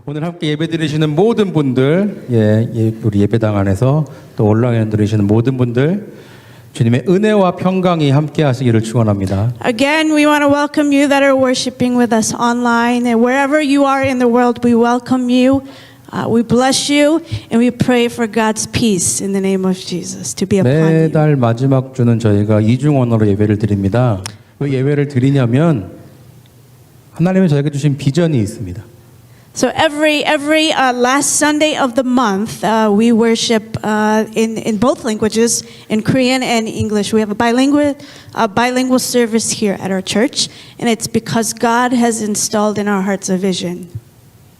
오늘 함께 예배 드리시는 모든 분들, 우리 예배당 안에서 또 온라인에 들으시는 모든 분들, 주님의 은혜와 평강이 함께 하시기를 축원합니다. Again, we want to welcome you that are worshiping with us online. And wherever you are in the world, we welcome you. We bless you and we pray for God's peace in the name of Jesus to be upon you. 매달 마지막 주는 저희가 이중 언어로 예배를 드립니다. 왜 예배를 드리냐면 하나님이 저에게 주신 비전이 있습니다. So every last Sunday of the month, we worship in both languages, in Korean and English. We have a bilingual service here at our church, and it's because God has installed in our hearts a vision.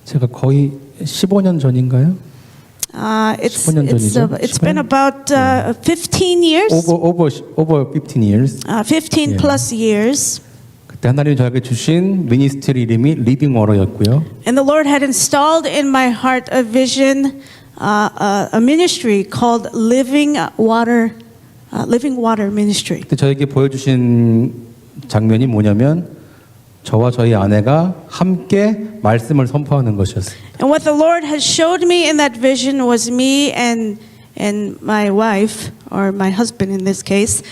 제가 거의 15년 전인가요? It's 15년 전이죠? it's been about 15 years. Over 15 years. 15 plus years. 그때 하나님이 저에게 주신 미니스트리 이름이 리빙 워러였고요. And the Lord had installed in my heart a vision, a ministry called Living Water Ministry. 그때 저에게 보여주신 장면이 뭐냐면 저와 저희 아내가 함께 말씀을 선포하는 것이었어요. And what the Lord had showed me in that vision was me and my wife, or my husband in this case,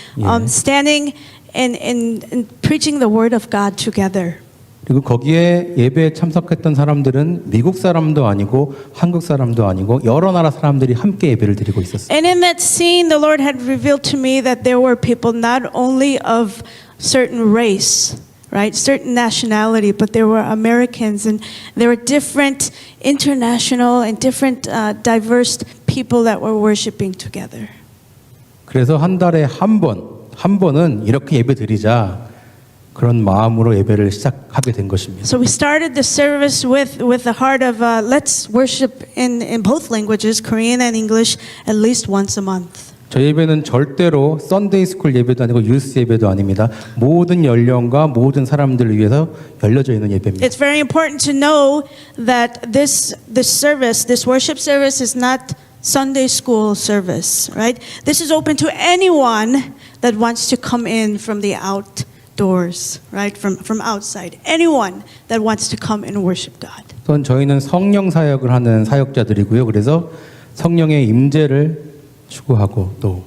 standing and preaching the word of God together. 그리고 거기에 예배에 참석했던 사람들은 미국 사람도 아니고 한국 사람도 아니고 여러 나라 사람들이 함께 예배를 드리고 있었어요. And in that scene, the Lord had revealed to me that there were people not only of certain race, right, certain nationality, but there were Americans, and there were different international and different diverse people that were worshiping together. 그래서 한 달에 한 번은 이렇게 예배 드리자 그런 마음으로 예배를 시작하게 된 것입니다. So we started the service with the heart of let's worship in both languages, Korean and English, at least once a month. 저희 예배는 절대로 썬데이 스쿨 예배도 아니고 유스 예배도 아닙니다. 모든 연령과 모든 사람들을 위해서 열려져 있는 예배입니다. It's very important to know that this worship service is not Sunday school service, right? This is open to anyone that wants to come in from the outdoors, right? From outside. Anyone that wants to come and worship God. 또 저희는 성령 사역을 하는 사역자들이고요. 그래서 성령의 임재를 추구하고 또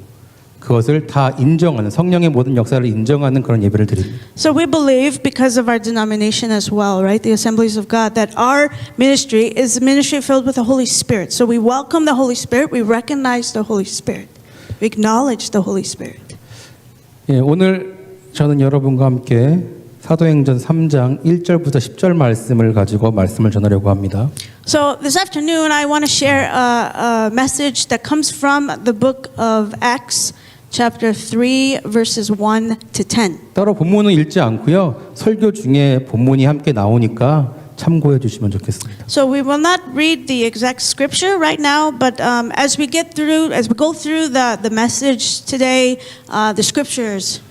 그것을 다 인정하는 성령의 모든 역사를 인정하는 그런 예배를 드립니다. So we believe, because of our denomination as well, right, the Assemblies of God, that our ministry is a ministry filled with the Holy Spirit. So we welcome the Holy Spirit, we recognize the Holy Spirit, we acknowledge the Holy Spirit. 예, 오늘 저는 여러분과 함께 사도행전 3장 1절부터 10절 말씀을 가지고 말씀을 전하려고 합니다. So this afternoon I want to share a message that comes from the book of Acts chapter 3 verses 1 to 10. 따로 본문은 읽지 않고요. 설교 중에 본문이 함께 나오니까 참고해 주시면 좋겠습니다. So we will not read the exact scripture right now, but as we go through the message today, the scriptures,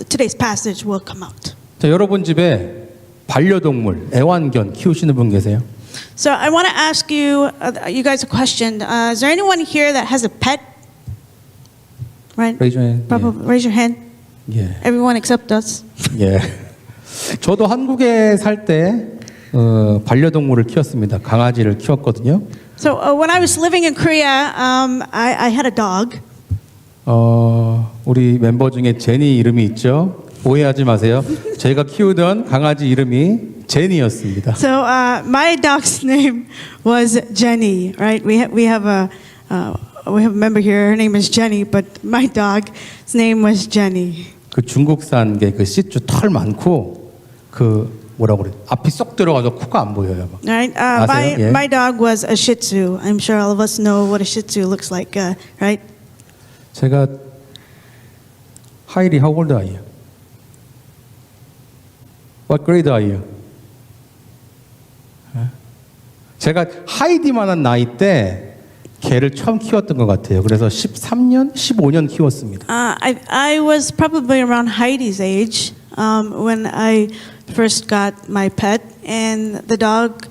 today's passage will come out. 자, 여러분 집에 반려동물, 애완견 키우시는 분 계세요? So I want to ask you guys a question. Is there anyone here that has a pet? Right? Raise your hand. Probably raise your hand. 예. Everyone except us. 예. 저도 한국에 살 때 반려동물을 키웠습니다. 강아지를 키웠거든요. So when I was living in Korea, I had a dog. 우리 멤버 중에 제니 이름이 있죠. 오해하지 마세요. 제가 키우던 강아지 이름이 제니였습니다. So my dog's name was Jenny. Right? We have a member here. Her name is Jenny, but my dog's name was Jenny. 그 중국산 게 그 시추 털 많고 그 뭐라고 그래? 앞이 쏙 들어가서 코가 안 보여요. 막. Right? 아세요? 예. My dog was a Shih Tzu. I'm sure all of us know what a Shih Tzu looks like, right? 제가 하이리, how old are you? What grade are you? 제가 하이디만한 나이 때 개를 처음 키웠던 것 같아요. 그래서 13년, 15년 키웠습니다. I was probably around Heidi's age when I first got my pet, and the dog,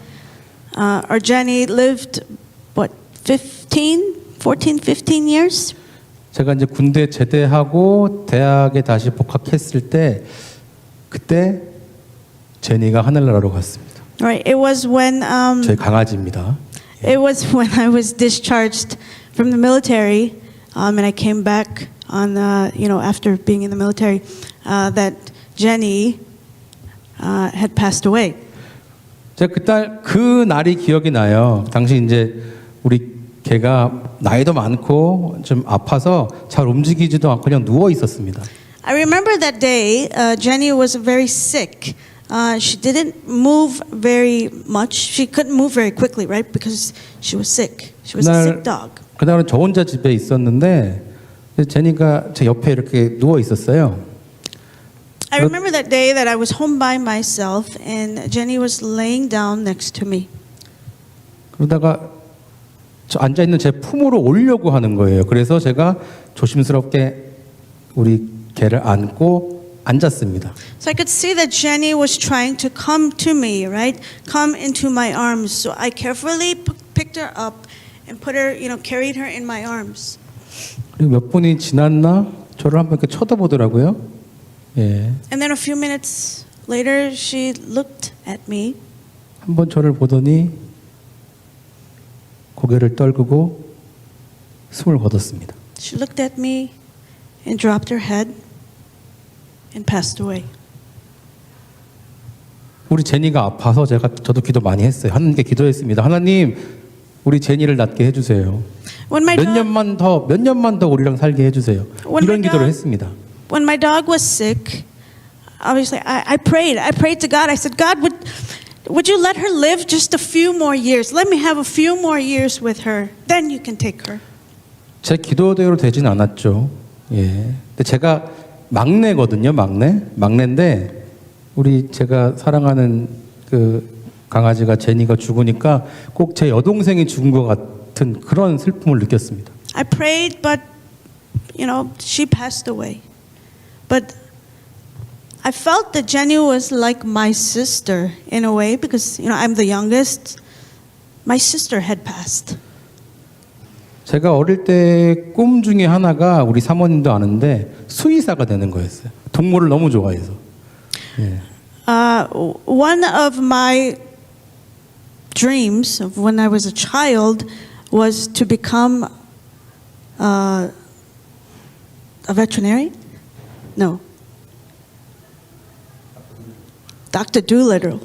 or Jenny, lived 15 years. 제가 이제 군대 제대하고 대학에 다시 복학했을 때 그때 제니가 하늘나라로 갔습니다. Right. It was when 저희 강아지입니다. it was when I was discharged from the military, and I came back on after being in the military, that Jenny had passed away. 제가 그 날이 기억이 나요. 당시 이제 우리 개가 나이도 많고 좀 아파서 잘 움직이지도 않고 그냥 누워 있었습니다. I remember that day. Jenny was very sick. She didn't move very much. She couldn't move very quickly, right? Because she was sick. She was a sick dog. 그날은 저 혼자 집에 있었는데 제니가 제 옆에 이렇게 누워 있었어요. I remember that day that I was home by myself and Jenny was laying down next to me. 그러다가 저 앉아 있는 제 품으로 오려고 하는 거예요. 그래서 제가 조심스럽게 우리 개를 안고 앉았습니다. So I could see that Jenny was trying to come to me, right? Come into my arms. So I carefully picked her up and put her, carried her in my arms. 그리고 몇 분이 지났나 저를 한번 이렇게 쳐다보더라고요. 예. And then a few minutes later, she looked at me. 한번 저를 보더니 고개를 떨구고 숨을 거뒀습니다. She looked at me and dropped her head and passed away. 우리 제니가 아파서 저도 기도 많이 했어요. 하나님께 기도했습니다. 하나님, 우리 제니를 낫게 해주세요. 몇 년만 더 우리랑 살게 해주세요. 이런 기도를 했습니다. When my dog was sick, obviously I prayed. I prayed to God. I said, God, would you let her live just a few more years? Let me have a few more years with her. Then you can take her. 제 기도대로 되진 않았죠. 예. 근데 제가 막내거든요. 막내인데 제가 사랑하는 그 강아지가 제니가 죽으니까 꼭 제 여동생이 죽은 것 같은 그런 슬픔을 느꼈습니다. I prayed, but she passed away. But I felt that Jenny was like my sister in a way because I'm the youngest. My sister had passed. 제가 어릴 때 꿈 중에 하나가 우리 사모님도 아는데 수의사가 되는 거였어요. 동물을 너무 좋아해서. 예. One of my dreams of when I was a child was to become a veterinarian. No. Dr. Doolittle.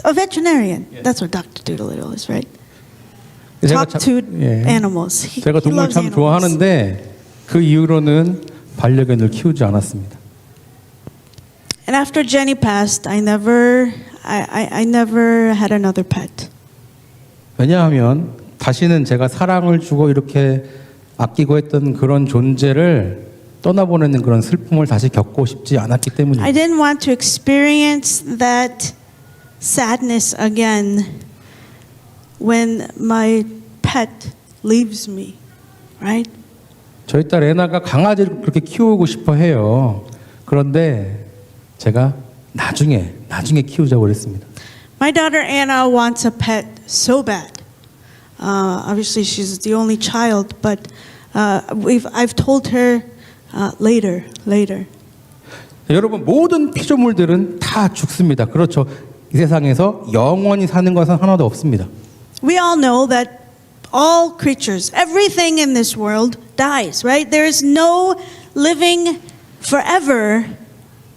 A veterinarian. Yes. That's what Dr. Doolittle is, right? Talk to animals. 제가 동물 참 좋아하는데 그 이후로는 반려견을 키우지 않았습니다. And after Jenny passed, I never had another pet. 왜냐하면 다시는 제가 사랑을 주고 이렇게 아끼고 했던 그런 존재를 떠나보내는 그런 슬픔을 다시 겪고 싶지 않았기 때문이에요. I didn't want to experience that sadness again when my pet leaves me, right? 저희 딸 애나가 강아지를 그렇게 키우고 싶어 해요. 그런데 제가 나중에 키우자고 그랬습니다. My daughter Anna wants a pet so bad. Obviously, she's the only child, but I've told her later. 여러분 모든 피조물들은 다 죽습니다. 그렇죠. 이 세상에서 영원히 사는 것은 하나도 없습니다. We all know that all creatures, everything in this world dies, right? There is no living forever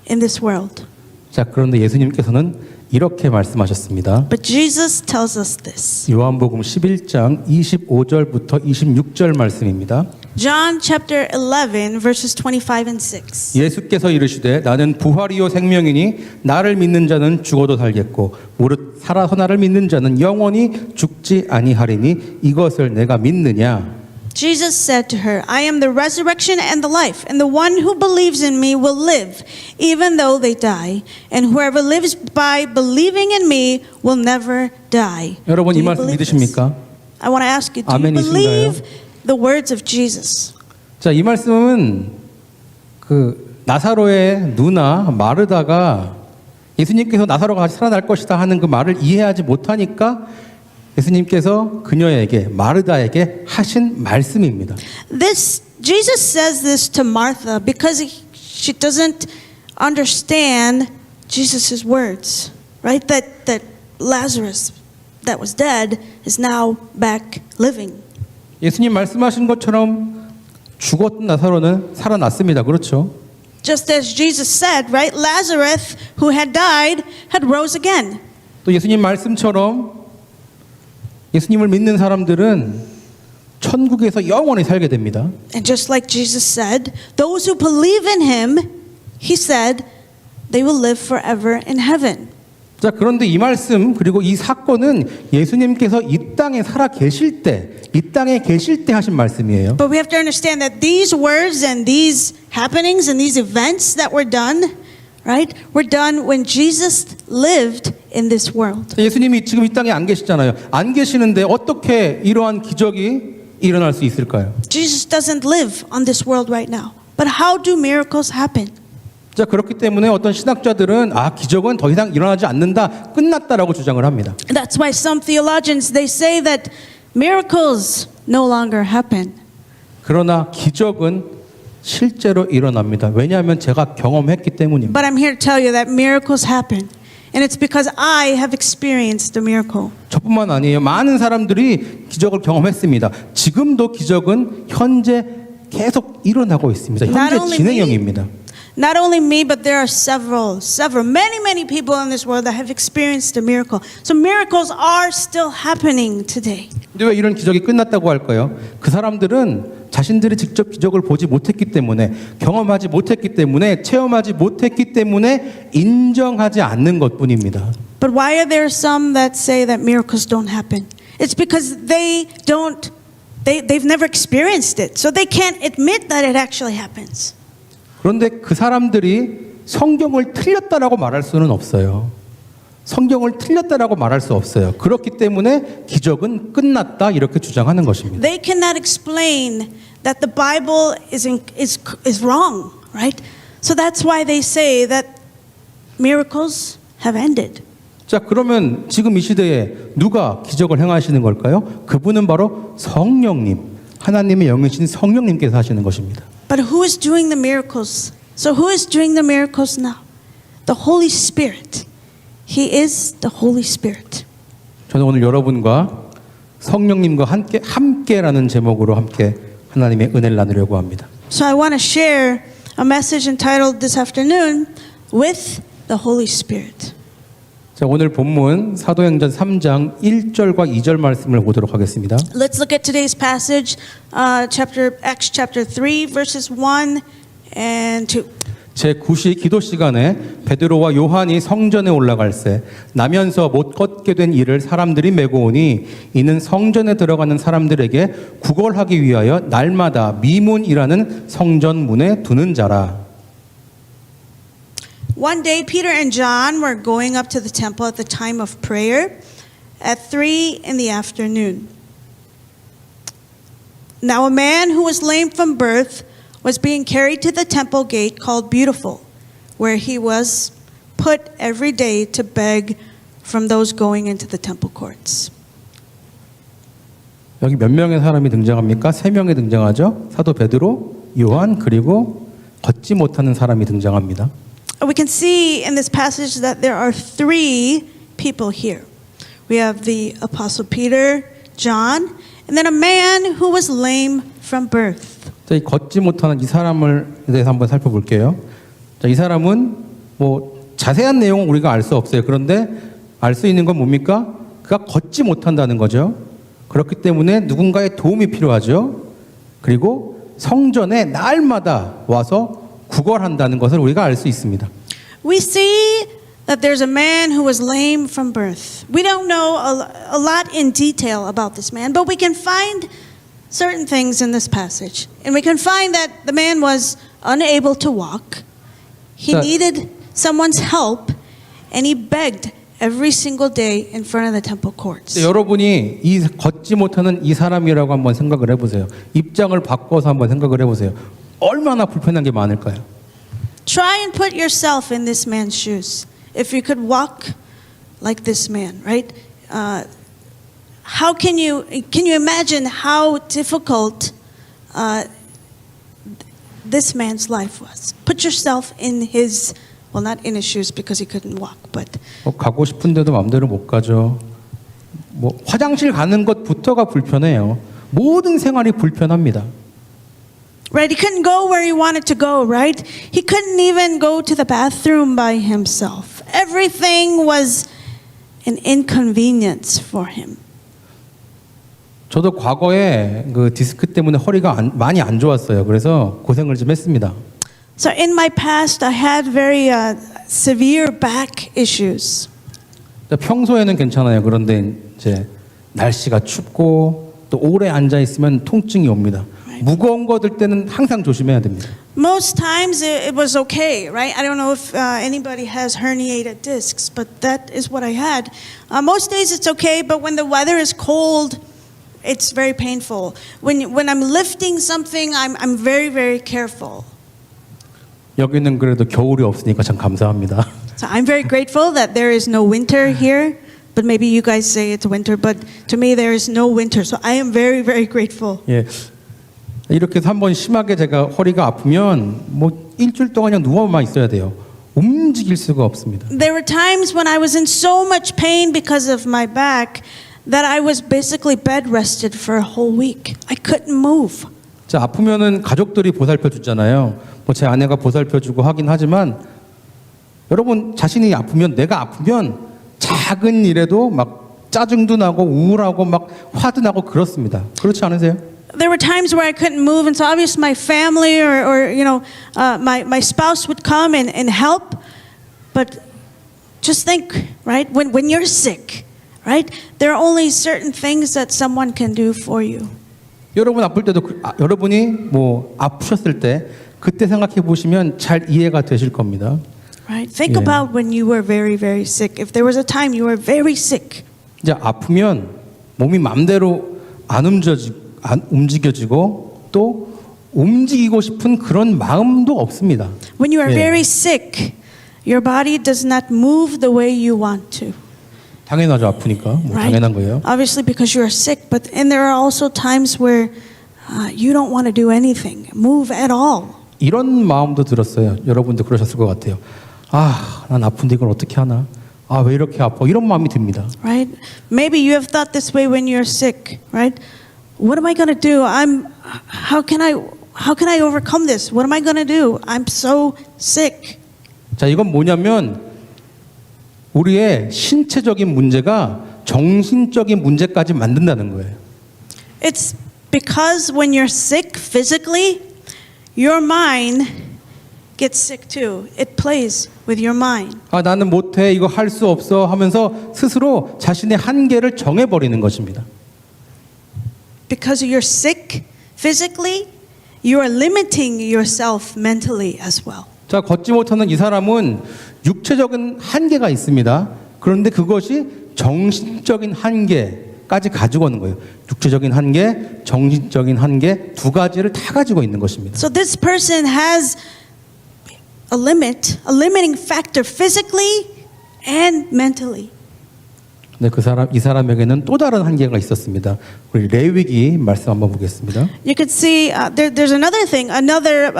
in this world. 자, 그런데 예수님께서는 이렇게 말씀하셨습니다. But Jesus tells us this. 요한복음 11장 25절부터 26절 말씀입니다. John chapter 11 verses 25 and 6. 예수께서 이르시되 나는 부활이요 생명이니 나를 믿는 자는 죽어도 살겠고 무릇 살아서 나를 믿는 자는 영원히 죽지 아니하리니 이것을 내가 믿느냐. Jesus said to her, I am the resurrection and the life, and the one who believes in me will live, even though they die. And whoever lives by believing in me will never die. 여러분 Do 이 you 말씀 believe 믿으십니까? this? I want to ask you, do you 아멘이신가요? believe the words of Jesus? 자, 이 말씀은 그 나사로의 누나 마르다가 예수님께서 나사로가 다시 살아날 것이다 하는 그 말을 이해하지 못하니까 예수님께서 그녀에게 마르다에게 하신 말씀입니다. Jesus says this to Martha because she doesn't understand Jesus' words, right? That Lazarus that was dead is now back living. 예수님 말씀하신 것처럼 죽었던 나사로는 살아났습니다. 그렇죠? Just as Jesus said, right? Lazarus, who had died, had rose again. 또 예수님 말씀처럼 예수님을 믿는 사람들은 천국에서 영원히 살게 됩니다. And just like Jesus said, those who believe in him, he said, they will live forever in heaven. 자, 그런데 이 말씀 그리고 이 사건은 예수님께서 이 땅에 살아 계실 때, 이 땅에 계실 때 하신 말씀이에요. But we have to understand that these words and these happenings and these events that were done, right, were done when Jesus lived in this world. 예수님이 지금 이 땅에 안 계시잖아요. 안 계시는데 어떻게 이러한 기적이 일어날 수 있을까요? Jesus doesn't live on this world right now. But how do miracles happen? 자, 그렇기 때문에 어떤 신학자들은 기적은 더 이상 일어나지 않는다, 끝났다라고 주장을 합니다. That's why some theologians, they say that miracles no longer happen. 그러나 기적은 실제로 일어납니다. 왜냐하면 제가 경험했기 때문입니다. But I'm here to tell you that miracles happen. And it's because I have experienced the miracle. 저뿐만 아니에요. 많은 사람들이 기적을 경험했습니다. 지금도 기적은 현재 계속 일어나고 있습니다. 현재 진행형입니다. Not only me, but there are many people in this world that have experienced a miracle. So miracles are still happening today. 근데 왜 이런 기적이 끝났다고 할까요? 그 사람들은 자신들이 직접 기적을 보지 못했기 때문에, 경험하지 못했기 때문에, 체험하지 못했기 때문에 인정하지 않는 것뿐입니다. But why are there some that say that miracles don't happen? It's because they've never experienced it. So they can't admit that it actually happens. 그런데 그 사람들이 성경을 틀렸다라고 말할 수는 없어요. 성경을 틀렸다라고 말할 수 없어요. 그렇기 때문에 기적은 끝났다 이렇게 주장하는 것입니다. They cannot explain that the Bible is wrong, right? So that's why they say that miracles have ended. 자, 그러면 지금 이 시대에 누가 기적을 행하시는 걸까요? 그분은 바로 성령님, 하나님의 영이신 성령님께서 하시는 것입니다. But who is doing the miracles? So who is doing the miracles now? The Holy Spirit. He is the Holy Spirit. 저는 오늘 여러분과 성령님과 함께라는 제목으로 함께 하나님의 은혜를 나누려고 합니다. So I want to share a message entitled this afternoon, With the Holy Spirit. 자, 오늘 본문 사도행전 3장 1절과 2절 말씀을 보도록 하겠습니다. Let's look at today's passage, Acts chapter 3, verses 1 and 2. 제9시 기도 시간에 베드로와 요한이 성전에 올라갈새 나면서 못 걷게 된 이를 사람들이 메고 오니 이는 성전에 들어가는 사람들에게 구걸하기 위하여 날마다 미문이라는 성전 문에 두는 자라. One day Peter and John were going up to the temple at the time of prayer at 3 in the afternoon. Now a man who was lame from birth was being carried to the temple gate called Beautiful, where he was put every day to beg from those going into the temple courts. 여기 몇 명의 사람이 등장합니까? 3명이 등장하죠. 사도 베드로, 요한, 그리고 걷지 못하는 사람이 등장합니다. We can see in this passage that there are 3 people here. We have the Apostle Peter, John, and then a man who was lame from birth. 자, 이 걷지 못하는 이 사람을 대해서 한번 살펴볼게요. 자, 이 사람은 뭐 자세한 내용은 우리가 알 수 없어요. 그런데 알 수 있는 건 뭡니까? 그가 걷지 못한다는 거죠. 그렇기 때문에 누군가의 도움이 필요하죠. 그리고 성전에 날마다 와서 구걸한다는 것을 우리가 알 수 있습니다. We see that there's a man who was lame from birth. We don't know a lot in detail about this man, but we can find certain things in this passage. And we can find that the man was unable to walk. He needed someone's help, and he begged every single day in front of the temple courts. 여러분이 이 걷지 못하는 이 사람이라고 한번 생각을 해보세요. 입장을 바꿔서 한번 생각을 해보세요. 얼마나 불편한 게 많을까요? Try and put yourself in this man's shoes. If you could walk like this man, right? How can you imagine how difficult this man's life was? Put yourself in his Well, not in his shoes because he couldn't walk, but 가고 싶은데도 마음대로 못 가죠. 뭐 화장실 가는 것부터가 불편해요. 모든 생활이 불편합니다. right, he couldn't go where he wanted to go, right? He couldn't even go to the bathroom by himself. Everything was an inconvenience for him. 저도 과거에 그 디스크 때문에 허리가 많이 안 좋았어요. 그래서 고생을 좀 했습니다. So in my past, I had very severe back issues. 평소에는 괜찮아요. 그런데 이제 날씨가 춥고 또 오래 앉아 있으면 통증이 옵니다. 무거운 거 들 때는 항상 조심해야 됩니다. Most times it was okay, right? I don't know if anybody has herniated discs, but that is what I had. Most days it's okay, but when the weather is cold, it's very painful. When I'm lifting something, I'm very, very careful. 여기는 그래도 겨울이 없으니까 참 감사합니다. So I'm very grateful that there is no winter here, but maybe you guys say it's winter, but to me there is no winter. So I am very, very grateful. 예. 이렇게 해서 한번 심하게 제가 허리가 아프면 뭐 일주일 동안 그냥 누워만 있어야 돼요. 움직일 수가 없습니다. There were times when I was in so much pain because of my back that I was basically bed rested for a whole week. I couldn't move. 자, 아프면은 가족들이 보살펴 주잖아요. 뭐 제 아내가 보살펴 주고 하긴 하지만 여러분 자신이 아프면 내가 아프면 작은 일에도 막 짜증도 나고 우울하고 막 화도 나고 그렇습니다. 그렇지 않으세요? There were times where I couldn't move, and so obviously my family or you know, my spouse would come and help. But just think, right? When you're sick, right? There are only certain things that someone can do for you. 여러분 아플 때도 여러분이 뭐 아프셨을 때 그때 생각해 보시면 잘 이해가 되실 겁니다. Right? Think Yeah. about when you were very, very sick. If there was a time you were very sick, 이제 아프면 몸이 맘대로 안 움직여지고 또 움직이고 싶은 그런 마음도 없습니다. when you are Yeah. very sick, your body does not move the way you want to. 당연하죠. 아프니까 뭐 Right? 당연한 거예요. Obviously, because you are sick, but and there are also times where you don't want to do anything, move at all. 이런 마음도 들었어요. 여러분도 그러셨을 것 같아요. 아, 난 아픈데 이걸 어떻게 하나? 아, 왜 이렇게 아파? 이런 마음이 듭니다. Right? Maybe you have thought this way when you're sick, right? What am I going to do? How can I overcome this? What am I going to do? I'm so sick. 자, 이건 뭐냐면 우리의 신체적인 문제가 정신적인 문제까지 만든다는 거예요. It's because when you're sick physically, your mind gets sick too. It plays with your mind. 아, 나는 못해. 이거 할 수 없어 하면서 스스로 자신의 한계를 정해 버리는 것입니다. Because you're sick physically, you are limiting yourself mentally as well. 자, 걷지 못하는 이 사람은 육체적인 한계가 있습니다. 그런데 그것이 정신적인 한계까지 가지고 오는 거예요. 육체적인 한계, 정신적인 한계 두 가지를 다 가지고 있는 것입니다. So this person has a limiting factor physically and mentally. 네, 이 사람에게는 또 다른 한계가 있었습니다. 우리 레위기 말씀 한번 보겠습니다. You could see there's another thing, another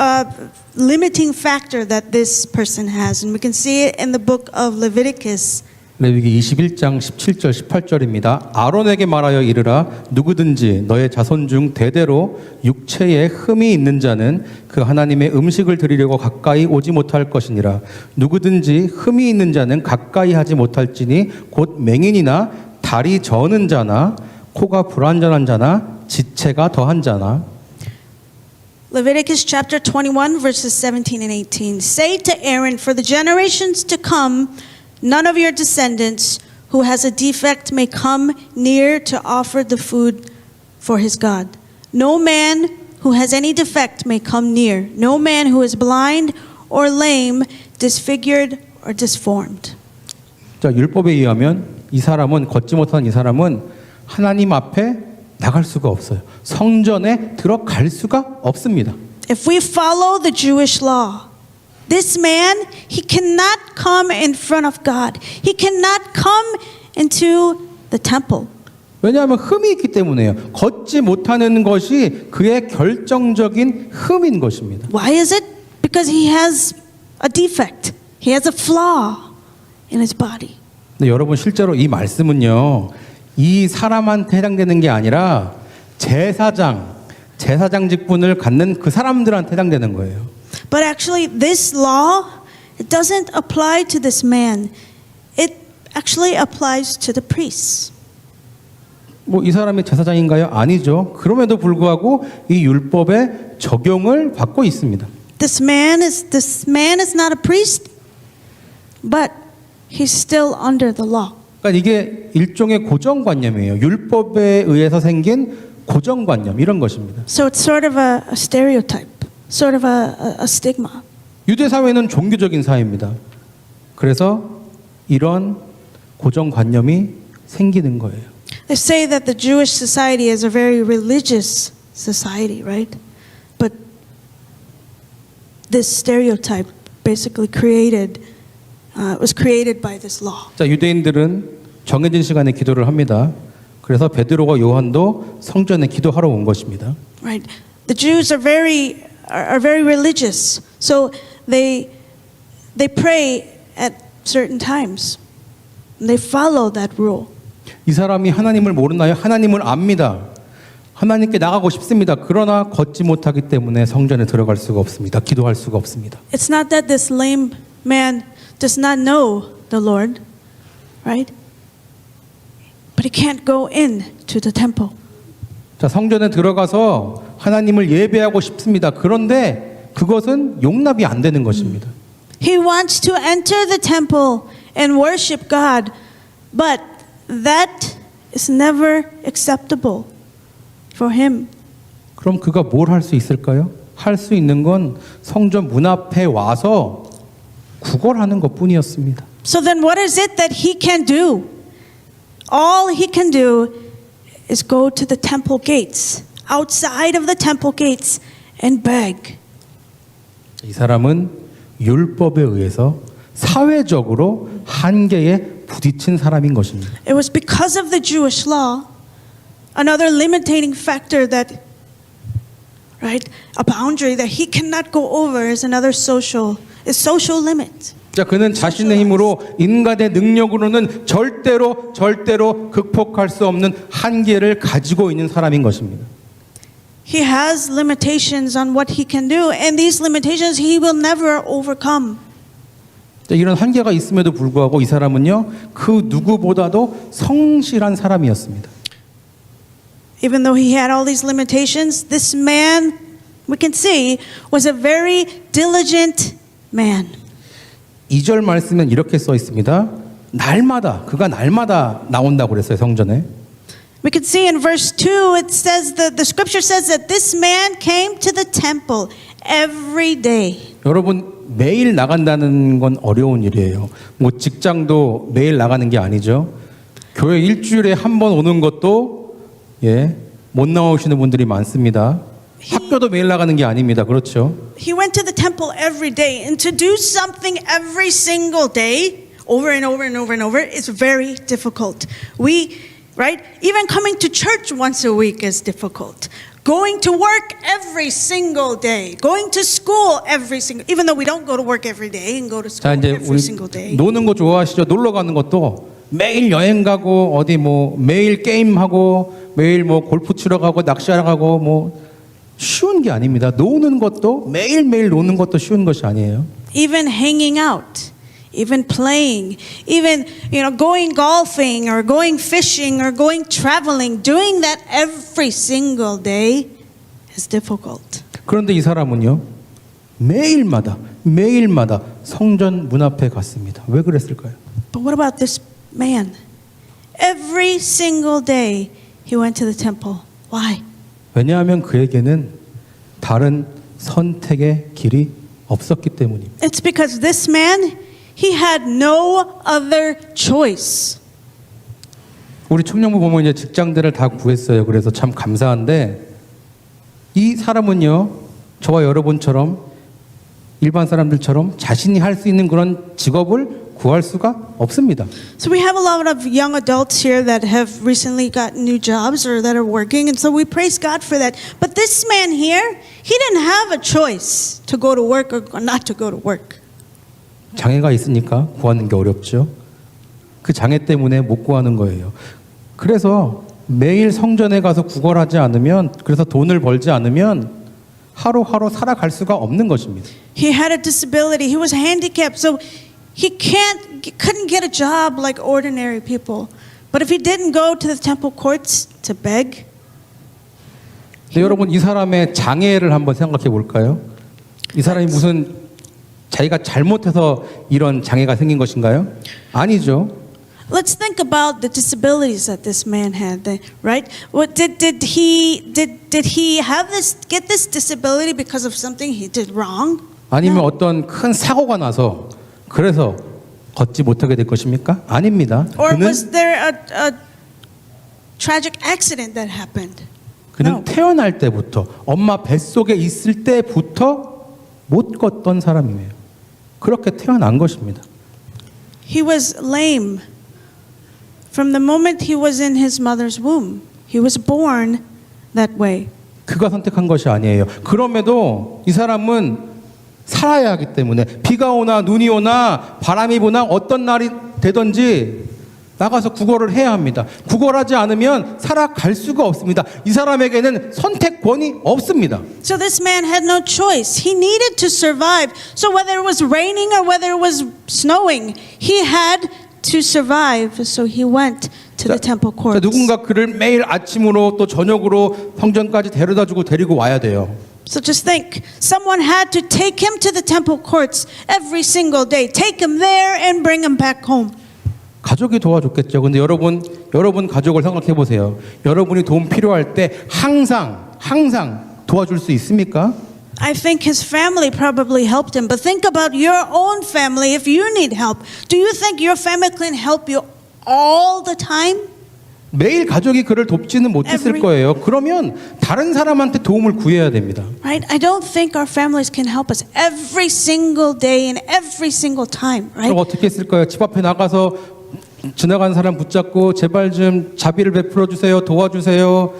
limiting factor that this person has, and we can see it in the book of Leviticus. 레위기 21장 17절 18절입니다. 아론에게 말하여 이르라 누구든지 너의 자손 중 대대로 육체에 흠이 있는 자는 그 하나님의 음식을 드리려고 가까이 오지 못할 것이니라. 누구든지 흠이 있는 자는 가까이 하지 못할지니 곧 맹인이나 다리 저는 자나 코가 불완전한 자나 지체가 더한 자나. Leviticus chapter 21 verses 17 and 18. Say to Aaron, for the generations to come, none of your descendants who has a defect may come near to offer the food for his God. No man who has any defect may come near. No man who is blind or lame, disfigured or disformed. 자, 율법에 의하면 이 사람은 걷지 못하는 이 사람은 하나님 앞에 나갈 수가 없어요. 성전에 들어갈 수가 없습니다. If we follow the Jewish law, this man, he cannot come in front of God. He cannot come into the temple. 왜냐하면 흠이 있기 때문에요. 걷지 못하는 것이 그의 결정적인 흠인 것입니다. Why is it? Because he has a defect. He has a flaw in his body. 근데 여러분 실제로 이 말씀은요, 이 사람한테 해당되는 게 아니라 제사장 직분을 갖는 그 사람들한테 해당되는 거예요. But actually, this law, it doesn't apply to this man. It actually applies to the priests. 뭐 이 사람이 제사장인가요? 아니죠. 그럼에도 불구하고 이 율법의 적용을 받고 있습니다. This man is not a priest, but he's still under the law. 그러니까 이게 일종의 고정관념이에요. 율법에 의해서 생긴 고정관념 이런 것입니다. So it's sort of a stereotype, sort of a stigma. 유대 사회는 종교적인 사회입니다. 그래서 이런 고정관념이 생기는 거예요. They say that the Jewish society is a very religious society, right? But this stereotype basically was created by this law. 자, 유대인들은 정해진 시간에 기도를 합니다. 그래서 베드로와 요한도 성전에 기도하러 온 것입니다. Right. The Jews are very religious. So they pray at certain times. And they follow that rule. 이 사람이 하나님을 모르나요? 하나님을 압니다. 하나님께 나가고 싶습니다. 그러나 걷지 못하기 때문에 성전에 들어갈 수가 없습니다. 기도할 수가 없습니다. It's not that this lame man does not know the Lord, right? But he can't go in to the temple. 자, 성전에 들어가서 하나님을 예배하고 싶습니다. 그런데 그것은 용납이 안 되는 것입니다. He wants to enter the temple and worship God, but that is never acceptable for him. 그럼 그가 뭘 할 수 있을까요? 할 수 있는 건 성전 문 앞에 와서 구걸하는 것뿐이었습니다. So then what is it that he can do? All he can do is go to the temple gates, outside of the temple gates, and beg. 이 사람은 율법에 의해서 사회적으로 한계에 부딪힌 사람인 것입니다. It was because of the Jewish law, another limiting factor that, right, a boundary that he cannot go over is another social limit. 자, 그는 자신의 힘으로 인간의 능력으로는 절대로 극복할 수 없는 한계를 가지고 있는 사람인 것입니다. He has limitations on what he can do, and these limitations he will never overcome. 자, 이런 한계가 있음에도 불구하고 이 사람은요, 그 누구보다도 성실한 사람이었습니다. Even though he had all these limitations, this man, we can see, was a very diligent man. 2절 말씀은 이렇게 써 있습니다. 그가 날마다 나온다고 그랬어요, 성전에. We can see in verse 2, it says the scripture says that this man came to the temple every day. 여러분, 매일 나간다는 건 어려운 일이에요. 뭐 직장도 매일 나가는 게 아니죠. 교회 일주일에 한 번 오는 것도 못 나오시는 분들이 많습니다. 학교도 매일 나가는 게 아닙니다. 그렇죠? He went to the temple every day, and to do something every single day, over and over and over and over, is very difficult. Right? Even coming to church once a week is difficult. Going to work every single day. Going to school even though we don't go to work every day and go to school 자, 이제 every single day. 노는 거 좋아하시죠? 놀러 가는 것도 매일 여행 가고 어디 뭐 매일 게임 하고 매일 뭐 골프 치러 가고 낚시하러 가고 뭐 쉬운 게 아닙니다. 노는 것도 매일매일 노는 것도 쉬운 것이 아니에요. Even hanging out, even playing, even going golfing or going fishing or going traveling, doing that every single day is difficult. 그런데 이 사람은요, 매일마다 성전 문 앞에 갔습니다. 왜 그랬을까요? But what about this man? Every single day he went to the temple. Why? 왜냐하면 그에게는 다른 선택의 길이 없었기 때문입니다. It's because this man, he had no other choice. 우리 청년부 보면 이제 직장들을 다 구했어요. 그래서 참 감사한데 이 사람은요, 저와 여러분처럼 일반 사람들처럼 자신이 할 수 있는 그런 직업을 구할 수가 없습니다. So we have a lot of young adults here that have recently gotten new jobs or that are working, and so we praise God for that. But this man here, he didn't have a choice to go to work or not to go to work. 장애가 있으니까 구하는 게 어렵죠. 그 장애 때문에 못 구하는 거예요. 그래서 매일 성전에 가서 구걸하지 않으면, 그래서 돈을 벌지 않으면 하루하루 살아갈 수가 없는 것입니다. He had a disability. He was handicapped, so he couldn't get a job like ordinary people. But if he didn't go to the temple courts to beg, 근데 여러분, 이 사람의 장애를 한번 생각해 볼까요? 이 사람이 무슨 자기가 잘못해서 이런 장애가 생긴 것인가요? 아니죠. let's think about the disabilities that this man had, right? What did he get this disability because of something he did wrong? 아니면 어떤 큰 사고가 나서 그래서 걷지 못하게 될 것입니까? 아닙니다. Or 그는 was there a tragic accident that happened? No. 태어날 때부터 엄마 뱃속에 있을 때부터 못 걷던 사람이에요. 그렇게 태어난 것입니다. He was lame from the moment he was in his mother's womb. He was born that way. 그가 선택한 것이 아니에요. 그럼에도 이 사람은 살아야 하기 때문에 비가 오나 눈이 오나 바람이 부나 어떤 날이 되든지 나가서 구걸을 해야 합니다. 구걸하지 않으면 살아갈 수가 없습니다. 이 사람에게는 선택권이 없습니다. So this man had no choice. He needed to survive. So whether it was raining or whether it was snowing, he had to survive. So he went to the temple courts. 누군가 그를 매일 아침으로 또 저녁으로 성전까지 데려다주고 데리고 와야 돼요. So just think, someone had to take him to the temple courts every single day. Take him there and bring him back home. 가족이 도와줬겠죠. 근데 여러분 가족을 생각해 보세요. 여러분이 도움 필요할 때 항상 도와줄 수 있습니까? I think his family probably helped him, but think about your own family if you need help. Do you think your family can help you all the time? 매일 가족이 그를 돕지는 못했을 거예요. 그러면 다른 사람한테 도움을 구해야 됩니다. Right? I don't think our families can help us every single day and every single time, right? 그럼 어떻게 했을까요? 집 앞에 나가서 지나가는 사람 붙잡고 제발 좀 자비를 베풀어 주세요. 도와주세요.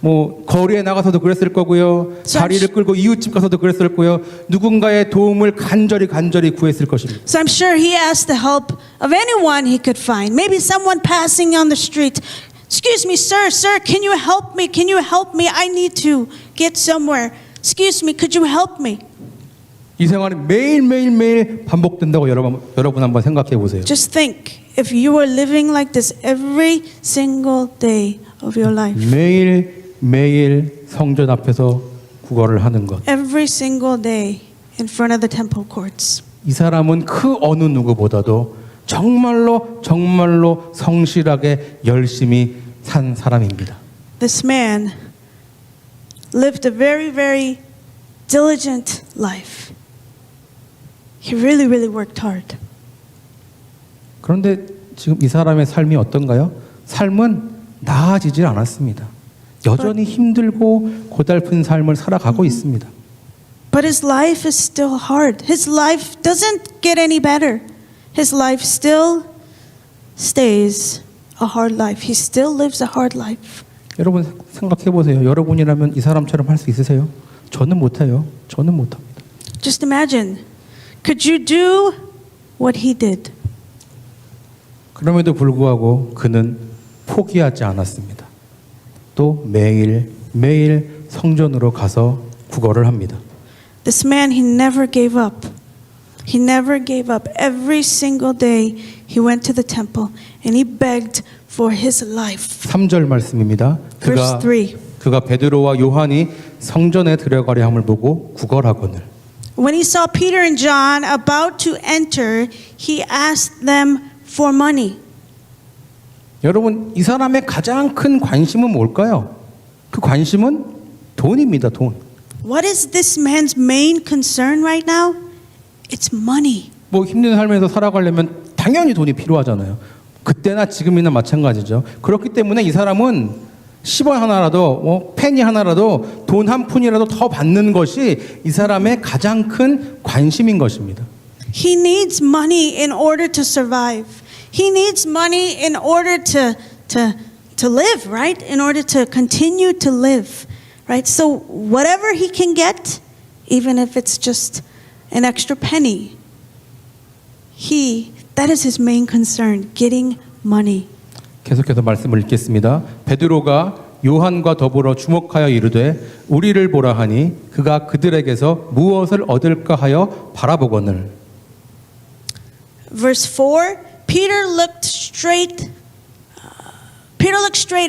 뭐 거리에 나가서도 그랬을 거고요. 다리를 끌고 이웃집 가서도 그랬을 거고요. 누군가의 도움을 간절히 구했을 것입니다. So I'm sure he asked the help of anyone he could find. Maybe someone passing on the street. Excuse me, sir, can you help me? Can you help me? I need to get somewhere. Excuse me, could you help me? 이 생활이 매일 반복된다고 여러분 한번 생각해 보세요. Just think, if you were living like this every single day of your life. 매일 성전 앞에서 구걸을 하는 것. Every single day in front of the temple courts. 이 사람은 그 어느 누구보다도 정말로 성실하게 열심히 산 사람입니다. This man lived a very, very diligent life. He really worked hard. 그런데 지금 이 사람의 삶이 어떤가요? 삶은 나아지질 않았습니다. 여전히 힘들고 고달픈 삶을 살아가고 있습니다. But his life is still hard. His life doesn't get any better. His life still stays a hard life. He still lives a hard life. 여러분 생각해 보세요. 여러분이라면 이 사람처럼 할 수 있으세요? 저는 못해요. 저는 못합니다. Just imagine. Could you do what he did? 그럼에도 불구하고 그는 포기하지 않았습니다. 또 매일 성전으로 가서 구걸을 합니다. This man, he never gave up. He never gave up. Every single day he went to the temple and he begged for his life. 3절 말씀입니다. Verse 3. 그가 베드로와 요한이 성전에 들어가려 함을 보고 구걸하거늘. When he saw Peter and John about to enter, he asked them for money. 여러분, 이 사람의 가장 큰 관심은 뭘까요? 그 관심은 돈입니다, 돈. What is this man's main concern right now? It's money. 뭐 힘든 삶에서 살아가려면 당연히 돈이 필요하잖아요. 그때나 지금이나 마찬가지죠. 그렇기 때문에 이 사람은 10원 하나라도, 페니 하나라도 돈 한 푼이라도 더 받는 것이 이 사람의 가장 큰 관심인 것입니다. He needs money in order to survive. He needs money in order to live, right? In order to continue to live, right? So whatever he can get, even if it's just an extra penny, that is his main concern, getting money. 계속해서 말씀을 읽겠습니다. 베드로가 요한과 더불어 주목하여 이르되 우리를 보라 하니 그가 그들에게서 무엇을 얻을까 하여 바라보거늘. Verse 4, Peter looked straight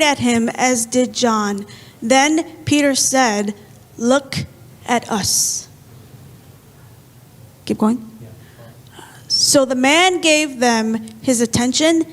at him as did John. Then Peter said, "Look at us." Keep going. So the man gave them his attention,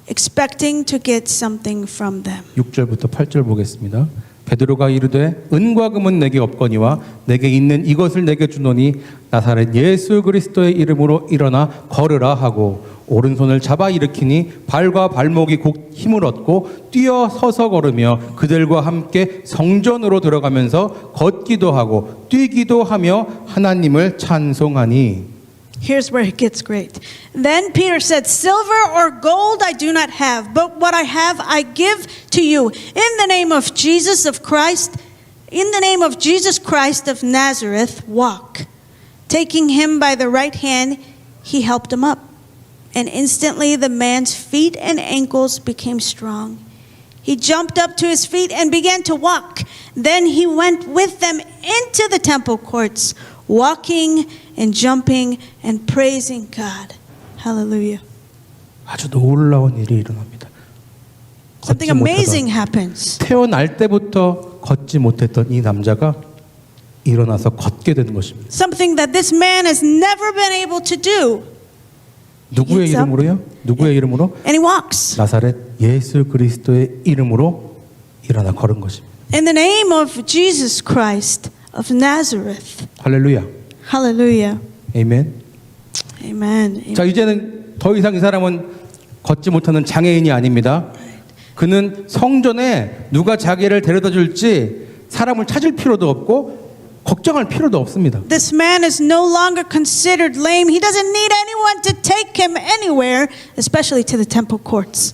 expecting to get something from them. 6절부터 8절 보겠습니다. 베드로가 이르되 은과 금은 내게 없거니와 내게 있는 이것을 내게 주노니 나사렛 예수 그리스도의 이름으로 일어나 걸으라 하고 오른손을 잡아 일으키니 발과 발목이 곧 힘을 얻고 뛰어 서서 걸으며 그들과 함께 성전으로 들어가면서 걷기도 하고 뛰기도 하며 하나님을 찬송하니. Here's where it gets great. Then Peter said, "Silver or gold I do not have, but what I have I give to you. In the name of Jesus Christ of Nazareth, walk." Taking him by the right hand, he helped him up. And instantly the man's feet and ankles became strong. He jumped up to his feet and began to walk. Then he went with them into the temple courts, walking and jumping and praising God. Hallelujah. 아주 놀라운 일이 일어납니다. Something amazing happens. 태어날 때부터 걷지 못했던 이 남자가 일어나서 걷게 되는 것입니다. Something that this man has never been able to do. 누구의 gets up. 이름으로요? 누구의 이름으로? And he walks. 나사렛 예수 그리스도의 이름으로 일어나 걸은 것입니다. In the name of Jesus Christ of Nazareth. 할렐루야. Hallelujah. 아멘. Amen. 자, 이제는 더 이상 이 사람은 걷지 못하는 장애인이 아닙니다. 그는 성전에 누가 자기를 데려다 줄지 사람을 찾을 필요도 없고 걱정할 필요도 없습니다. This man is no longer considered lame. He doesn't need anyone to take him anywhere, especially to the temple courts.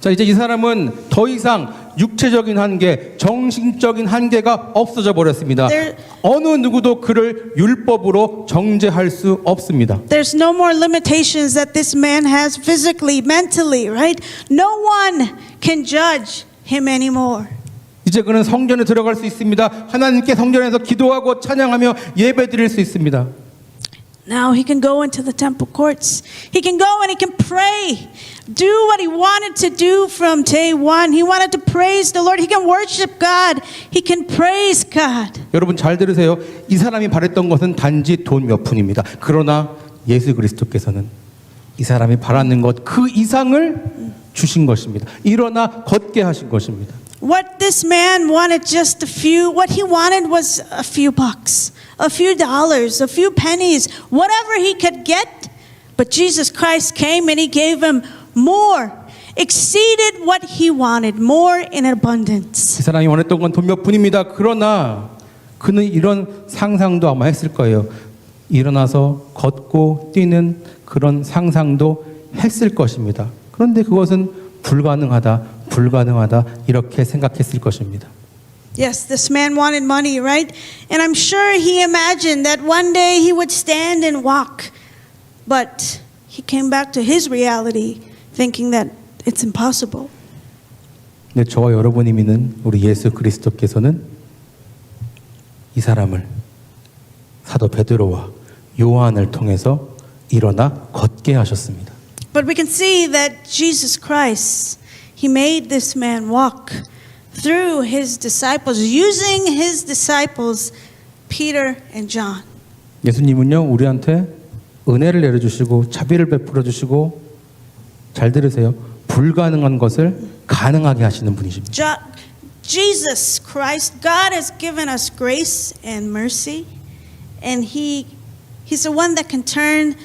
자, 이제 이 사람은 더 이상 육체적인 한계, 정신적인 한계가 없어져 버렸습니다. 어느 누구도 그를 율법으로 정죄할 수 없습니다. There's no more limitations that this man has physically, mentally, right? No one can judge him anymore. 이제 그는 성전에 들어갈 수 있습니다. 하나님께 성전에서 기도하고 찬양하며 예배드릴 수 있습니다. Now he can go into the temple courts. He can go and he can pray. Do what he wanted to do from day one. He wanted to praise the Lord. He can worship God. He can praise God. 여러분 잘 들으세요. 이 사람이 바랬던 것은 단지 돈 몇 푼입니다. 그러나 예수 그리스도께서는 이 사람이 바라는 것 그 이상을 주신 것입니다. 일어나 걷게 하신 것입니다. What this man wanted just a few, what he wanted was a few bucks, a few dollars, a few pennies, whatever he could get. But Jesus Christ came and he gave him more, exceeded what he wanted, more in abundance. 이 사람이 원했던 건 돈 몇 푼입니다. 그러나 그는 이런 상상도 아마 했을 거예요. 일어나서 걷고 뛰는 그런 상상도 했을 것입니다. 그런데 그것은 불가능하다 이렇게 생각했을 것입니다. Yes, this man wanted money, right? And I'm sure he imagined that one day he would stand and walk. But he came back to his reality thinking that it's impossible. 근데 저와 여러분이 믿는 우리 예수 그리스도께서는 이 사람을 사도 베드로와 요한을 통해서 일어나 걷게 하셨습니다. But we can see that Jesus Christ, he made this man walk through his disciples, using his disciples, Peter and John. 예수님은요 우리한테 은혜를 내려주시고 자비를 베풀어 주시고 잘 들으세요. 불가능한 것을 가능하게 하시는 분이십니다. Jesus Christ, God has given us grace and mercy, and He's the one that can turn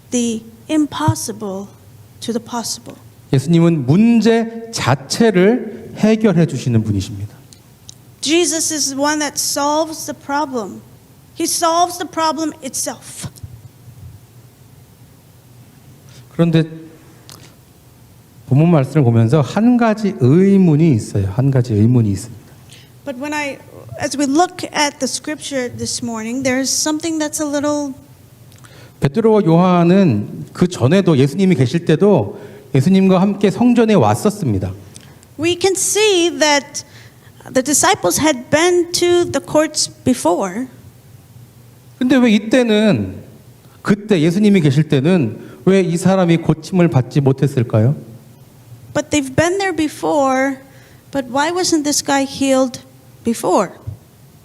the impossible to the possible. 예수님은 문제 자체를 해결해 주시는 분이십니다. Jesus is the one that solves the problem. He solves the problem itself. 그런데 본문 말씀을 보면서 한 가지 의문이 있어요. 한 가지 의문이 있습니다. But as we look at the scripture this morning, there's something that's a little 베드로와 요한은 그 전에도 예수님이 계실 때도 예수님과 함께 성전에 왔었습니다. We can see that the disciples had been to the courts before. 근데 왜 이때는 그때 예수님이 계실 때는 왜 이 사람이 고침을 받지 못했을까요? But they've been there before, but why wasn't this guy healed before?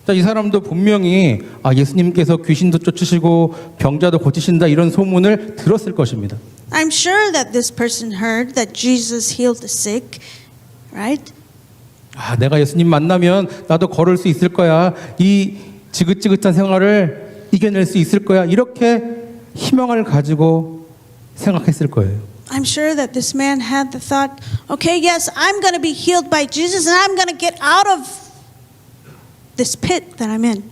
자, 이 사람도 분명히 예수님께서 귀신도 쫓으시고 병자도 고치신다 이런 소문을 들었을 것입니다. I'm sure that this person heard that Jesus healed the sick, right? 내가 예수님 만나면 나도 걸을 수 있을 거야. 이 지긋지긋한 생활을 이겨낼 수 있을 거야. 이렇게 희망을 가지고 생각했을 거예요. I'm sure that this man had the thought, okay, yes, I'm going to be healed by Jesus and I'm going to get out of this pit that I'm in.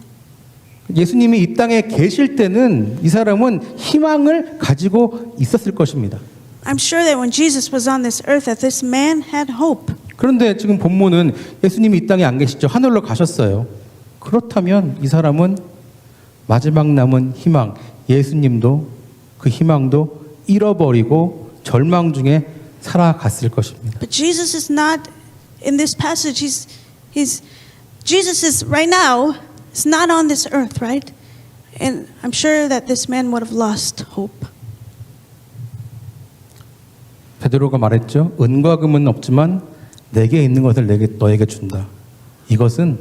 예수님이 이 땅에 계실 때는 이 사람은 희망을 가지고 있었을 것입니다. I'm sure that when Jesus was on this earth that this man had hope. 그런데 지금 본문은 예수님이 이 땅에 안 계시죠. 하늘로 가셨어요. 그렇다면 이 사람은 마지막 남은 희망, 예수님도 그 희망도 잃어버리고 절망 중에 살아갔을 것입니다. But Jesus is not in this passage. Jesus is right now is not on this earth, right? And I'm sure that this man would have lost hope. 베드로가 말했죠. 은과 금은 없지만 내게 있는 것을 너에게 준다. 이것은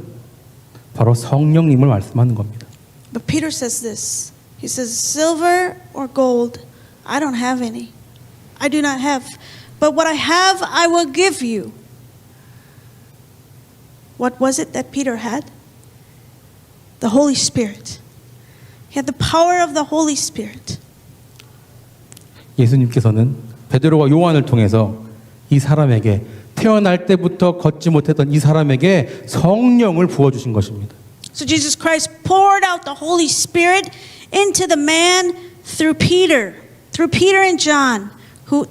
바로 성령님을 말씀하는 겁니다. But Peter says this. He says, silver or gold, I don't have any. I do not have. But what I have, I will give you. What was it that Peter had? The Holy Spirit. He had the power of the Holy Spirit. 예수님께서는 베드로와 요한을 통해서 이 사람에게 태어날 때부터 걷지 못했던 이 사람에게 성령을 부어주신 것입니다. So Jesus Christ poured out the Holy Spirit into the man through Peter and John,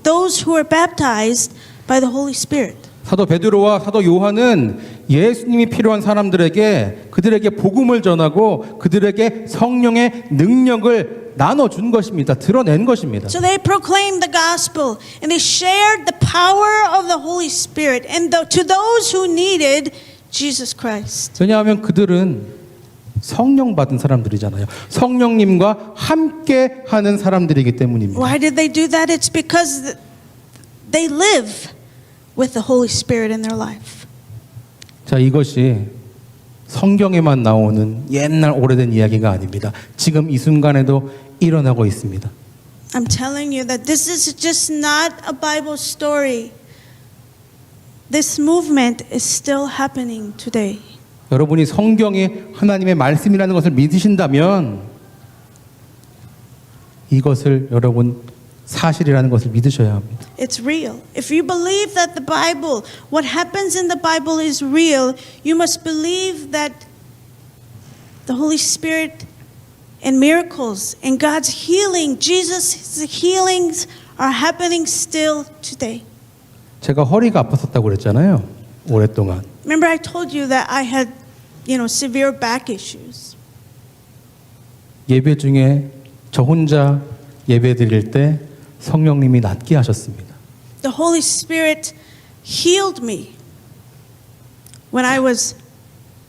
those who were baptized by the Holy Spirit. 사도 베드로와 사도 요한은 예수님이 필요한 사람들에게 그들에게 복음을 전하고 그들에게 성령의 능력을 나눠준 것입니다. 드러낸 것입니다. So they proclaimed the gospel and they shared the power of the Holy Spirit and to those who needed Jesus Christ. 왜냐하면 그들은 성령 받은 사람들이잖아요. 성령님과 함께 하는 사람들이기 때문입니다. Why did they do that? It's because they live with the Holy Spirit in their life. 자, 이것이 성경에만 나오는 옛날 오래된 이야기가 아닙니다. 지금 이 순간에도 일어나고 있습니다. I'm telling you that this is just not a Bible story. This movement is still happening today. 여러분이 성경이 하나님의 말씀이라는 것을 믿으신다면 이것을 여러분 사실이라는 것을 믿으셔야 합니다. It's real. If you believe that the Bible, what happens in the Bible is real, you must believe that the Holy Spirit and miracles and God's healing, Jesus' healings are happening still today. 제가 허리가 아팠었다고 그랬잖아요. 오랫동안. Remember I told you that I had, severe back issues. 예배 중에 저 혼자 예배 드릴 때 성령님이 낫게 하셨습니다. The Holy Spirit healed me when I was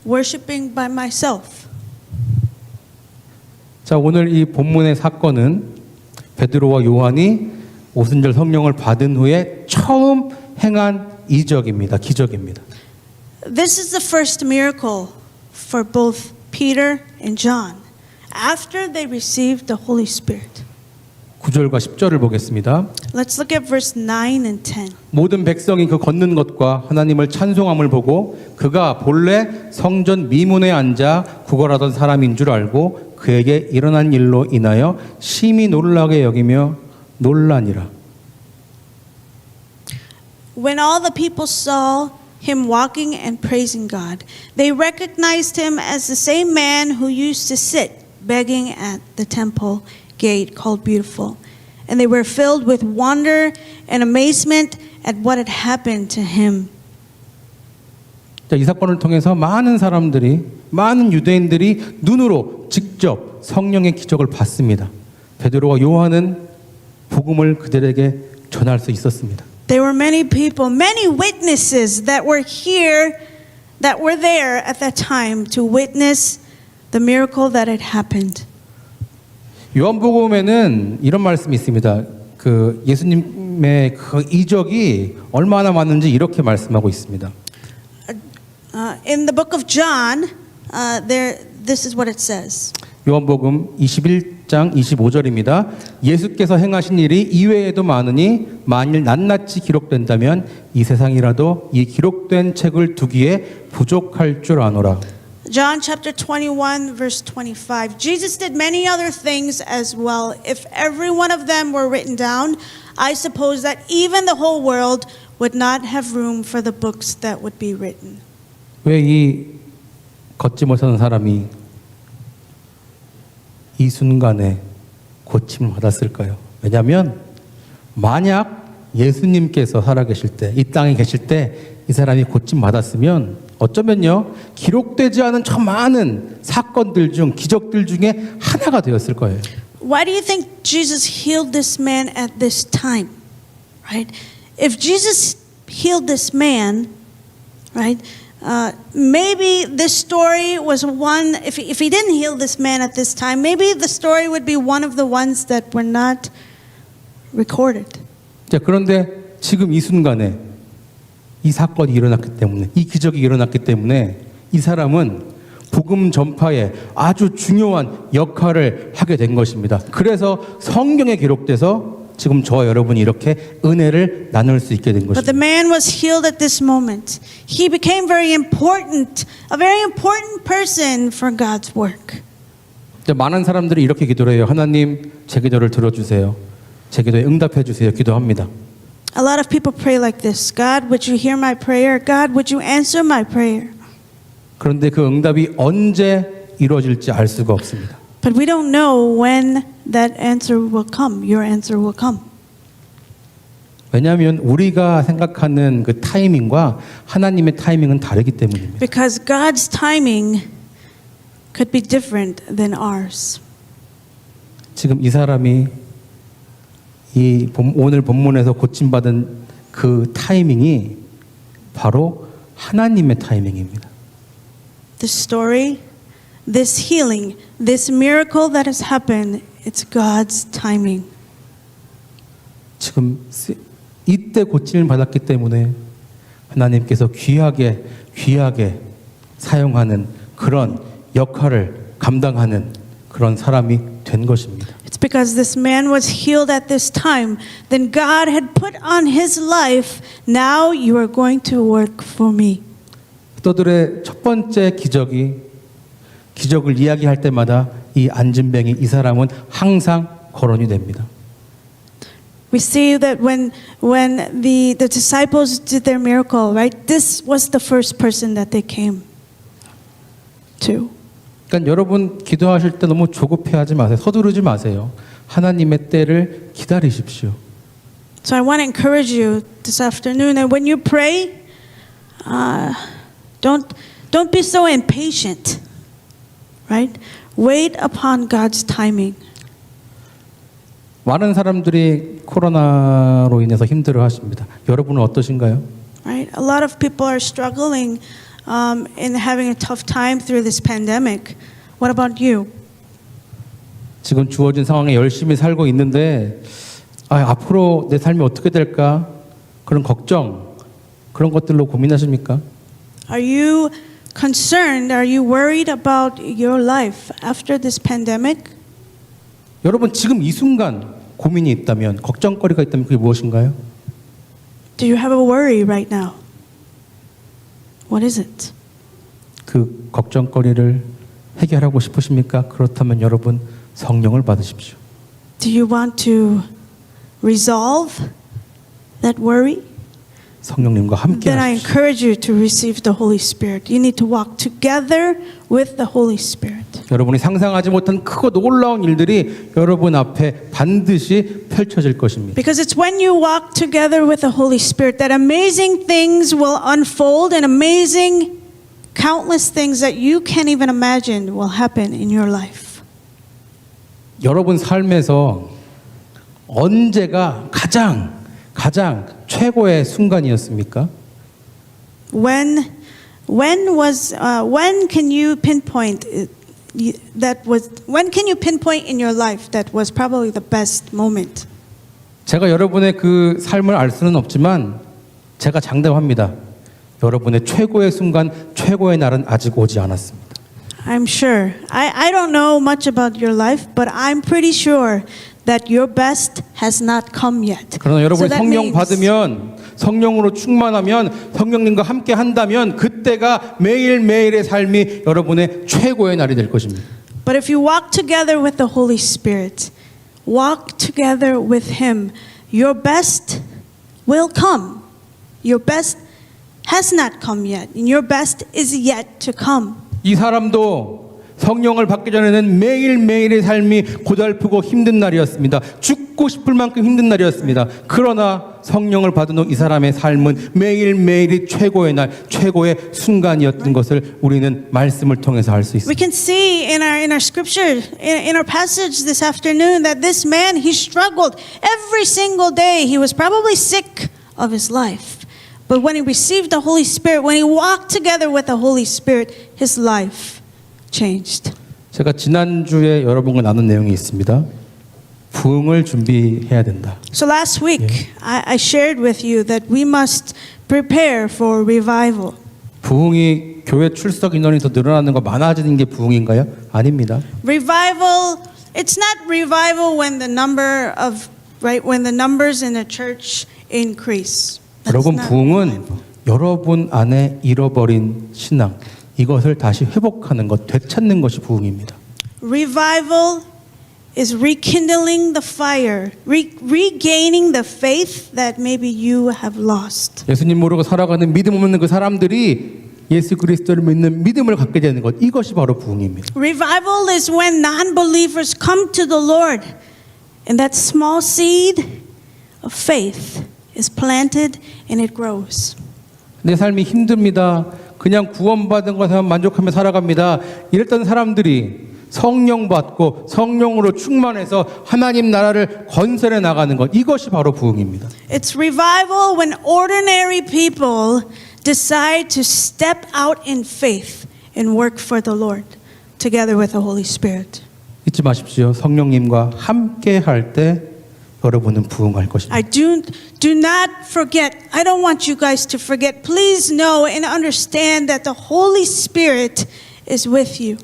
worshiping by myself. 자, 오늘 이 본문의 사건은 베드로와 요한이 오순절 성령을 받은 후에 처음 행한 이적입니다. 기적입니다. This is the first miracle for both Peter and John after they received the Holy Spirit. 9절과 10절을 보겠습니다. Let's look at verse 9 and 10. 모든 백성이 그 걷는 것과 하나님을 찬송함을 보고 그가 본래 성전 미문에 앉아 구걸하던 사람인 줄 알고 그에게 일어난 일로 인하여 심히 놀라게 여기며 놀라니라. When all the people saw him walking and praising God, they recognized him as the same man who used to sit begging at the temple gate called Beautiful. And they were filled with wonder and amazement at what had happened to him. 자, 이 사건을 통해서 많은 사람들이, 많은 유대인들이 눈으로 직접 성령의 기적을 봤습니다. 베드로와 요한은 복음을 그들에게 전할 수 있었습니다. There were many people, many witnesses that were here, that were there at that time to witness the miracle that had happened. 요한복음에는 이런 말씀이 있습니다. 그 예수님의 그 이적이 얼마나 많은지 이렇게 말씀하고 있습니다. In the book of John, this is what it says. 요한복음 21장 25절입니다. 예수께서 행하신 일이 이외에도 많으니 만일 낱낱이 기록된다면 이 세상이라도 이 기록된 책을 두기에 부족할 줄 아노라. John chapter 21 verse 25. Jesus did many other things as well. If every one of them were written down, I suppose that even the whole world would not have room for the books that would be written. 왜 이 걷지 못하는 사람이 이 순간에 고침을 받았을까요? 왜냐하면 만약 예수님께서 살아계실 때, 이 땅에 계실 때 이 사람이 고침 받았으면 어쩌면요 기록되지 않은 저 많은 사건들 중 기적들 중에 하나가 되었을 거예요. Why do you think Jesus healed this man at this time? Right? If Jesus healed this man, right? Maybe this story was one, if he didn't heal this man at this time, maybe the story would be one of the ones that were not recorded. 자, 그런데 지금 이 순간에 이 사건이 일어났기 때문에, 이 기적이 일어났기 때문에 이 사람은 복음 전파에 아주 중요한 역할을 하게 된 것입니다. 그래서 성경에 기록돼서 지금 저와 여러분이 이렇게 은혜를 나눌 수 있게 된 But the 것입니다. man was healed at this moment. He became very important, a very important person for God's work. 자, 많은 사람들이 이렇게 기도를 해요. 하나님, 제 기도를 들어주세요. 제 기도에 응답해 주세요. 기도합니다. A lot of people pray like this. God, would you hear my prayer? God, would you answer my prayer? 그런데 그 응답이 언제 이루어질지 알 수가 없습니다. But we don't know when that answer will come. Your answer will come. 왜냐하면 우리가 생각하는 그 타이밍과 하나님의 타이밍은 다르기 때문입니다. Because God's timing could be different than ours. 지금 이 사람이 오늘 본문에서 고침받은 그 타이밍이 바로 하나님의 타이밍입니다. This story, this healing, this miracle that has happened, it's God's timing. 지금 이때 고침을 받았기 때문에 하나님께서 귀하게 사용하는 그런 역할을 감당하는 그런 사람이 된 것입니다. It's because this man was healed at this time. Then God had put on his life, now you are going to work for me. 사도들의 첫 번째 기적을 이야기할 때마다 이 안진뱅이 이 사람은 항상 거론이 됩니다. We see that when the disciples did their miracle, right? This was the first person that they came to. 그러니까 여러분 기도하실 때 너무 조급해하지 마세요. 서두르지 마세요. 하나님의 때를 기다리십시오. So I want to encourage you this afternoon that when you pray, don't be so impatient, right? Wait upon God's timing. 많은 사람들이 코로나로 인해서 힘들어하십니다. 여러분은 어떠신가요? Right? A lot of people are struggling in having a tough time through this pandemic. What about you? 지금 주어진 상황에 열심히 살고 있는데 앞으로 내 삶이 어떻게 될까? 그런 걱정, 그런 것들로 고민하십니까? Are you concerned? Are you worried about your life after this pandemic? 여러분 지금 이 순간 고민이 있다면, 걱정거리가 있다면 그게 무엇인가요? Do you have a worry right now? What is it? 그 걱정거리를 해결하고 싶으십니까? 그렇다면 여러분 성령을 받으십시오. Do you want to resolve that worry? 성령님과 함께 Then I 하십시오. encourage you to receive the Holy Spirit. You need to walk together with the Holy Spirit. 여러분이 상상하지 못한 크고 놀라운 일들이 여러분 앞에 반드시 펼쳐질 것입니다. Because it's when you walk together with the Holy Spirit that amazing things will unfold and amazing, countless things that you can't even imagine will happen in your life. 여러분 삶에서 언제가 가장 최고의 순간이었습니까? When can you pinpoint when can you pinpoint in your life that was probably the best moment? 제가 여러분의 그 삶을 알 수는 없지만 제가 장담합니다. 여러분의 최고의 순간, 최고의 날은 아직 오지 않았습니다. I'm sure. I don't know much about your life, but I'm pretty sure that your best has not come yet. 그러나 여러분이 So that 성령 means- 받으면, 성령으로 충만하면, 성령님과 함께 한다면 그때가 매일매일의 삶이 여러분의 최고의 날이 될 것입니다. But if you walk together with the Holy Spirit, walk together with Him, your best will come. Your best has not come yet, and your best is yet to come. 이 사람도 성령을 받기 전에는 매일매일의 삶이 고달프고 힘든 날이었습니다. 죽고 싶을 만큼 힘든 날이었습니다. 그러나 성령을 받은 후 이 사람의 삶은 매일매일이 최고의 날, 최고의 순간이었던 것을 우리는 말씀을 통해서 알 수 We 있습니다. can see in our scripture, in our passage this afternoon, that this man, he struggled every single day. He was probably sick of his life. But when he received the Holy Spirit, when he walked together with the Holy Spirit, his life changed. 제가 지난주에 여러분과 나눈 내용이 있습니다. 부흥을 준비해야 된다. So last week, I shared with you that we must prepare for revival. 부흥이 교회 출석 인원이 더 늘어나는 거 많아지는 게 부흥인가요? 아닙니다. Revival, it's not revival when the numbers in the church increase. That's 여러분 not 부흥은 revival. 여러분 안에 잃어버린 신앙 이것을 다시 회복하는 것, 되찾는 것이 부흥입니다. Revival is rekindling the fire, regaining the faith that maybe you have lost. 예수님 모르고 살아가는 믿음 없는 그 사람들이 예수 그리스도를 믿는 믿음을 갖게 되는 것, 이것이 바로 부흥입니다. Revival is when non-believers come to the Lord, and that small seed of faith is planted and it grows. 내 삶이 힘듭니다. 그냥 구원받은 것에만 만족하며 살아갑니다. 이랬던 사람들이 성령 받고 성령으로 충만해서 하나님 나라를 건설해 나가는 것, 이것이 바로 부흥입니다. It's revival when ordinary people decide to step out in faith and work for the Lord together with the Holy Spirit. 잊지 마십시오. 성령님과 함께 할 때 여러분은 부흥할 것입니다. I do not forget. I don't want you guys to forget. Please know and understand that the Holy Spirit is with you.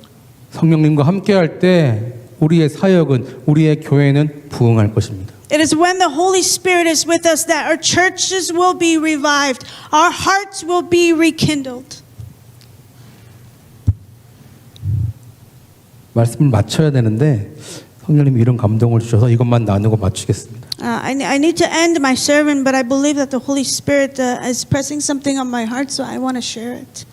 성령님과 함께 할 때 우리의 사역은, 우리의 교회는 부흥할 것입니다. It is when the Holy Spirit is with us that our churches will be revived. Our hearts will be rekindled. 말씀을 마쳐야 되는데 성령님이 이런 감동을 주셔서 이것만 나누고 마치겠습니다. I need to end my sermon, but I believe that the Holy Spirit is pressing something on my heart, so I want to share it.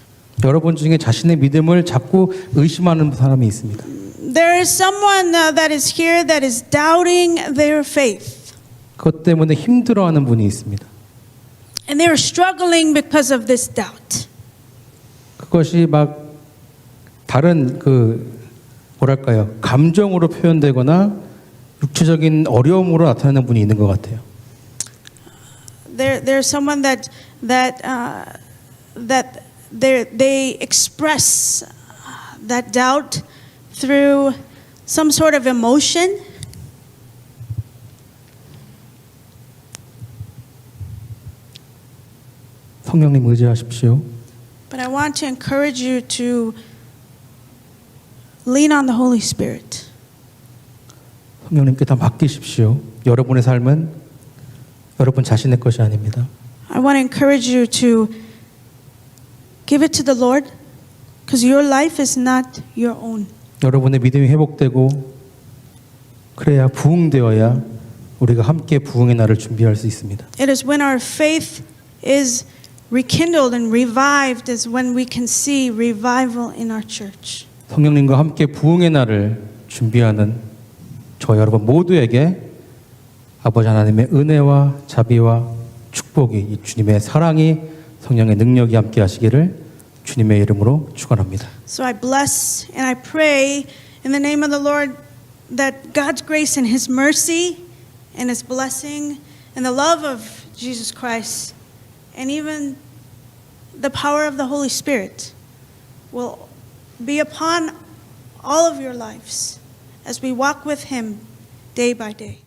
여러분 중에 자신의 믿음을 자꾸 의심하는 사람이 있습니다. There is someone that is here that is doubting their faith. 그것 때문에 힘들어하는 분이 있습니다. And they are struggling because of this doubt. 그것이 막 다른 뭐랄까요, 감정으로 표현되거나 육체적인 어려움으로 나타나는 분이 있는 것 같아요. There's someone that they express that doubt through some sort of emotion. 성령님 의지하십시오. But I want to encourage you to lean on the Holy Spirit. 성령님께 다 맡기십시오. 여러분의 삶은 여러분 자신의 것이 아닙니다. I want to encourage you to give it to the Lord because your life is not your own. 여러분의 믿음이 회복되고 그래야 부흥되어야 우리가 함께 부흥의 날을 준비할 수 있습니다. It is when our faith is rekindled and revived is when we can see revival in our church. 성령님과 함께 부흥의 날을 준비하는 저 여러분 모두에게 아버지 하나님의 은혜와 자비와 축복이, 이 주님의 사랑이, 성령의 능력이 함께 하시기를 주님의 이름으로 축원합니다. So I bless and I pray in the name of the Lord that God's grace and His mercy and His blessing and the love of Jesus Christ and even the power of the Holy Spirit will be upon all of your lives as we walk with Him day by day.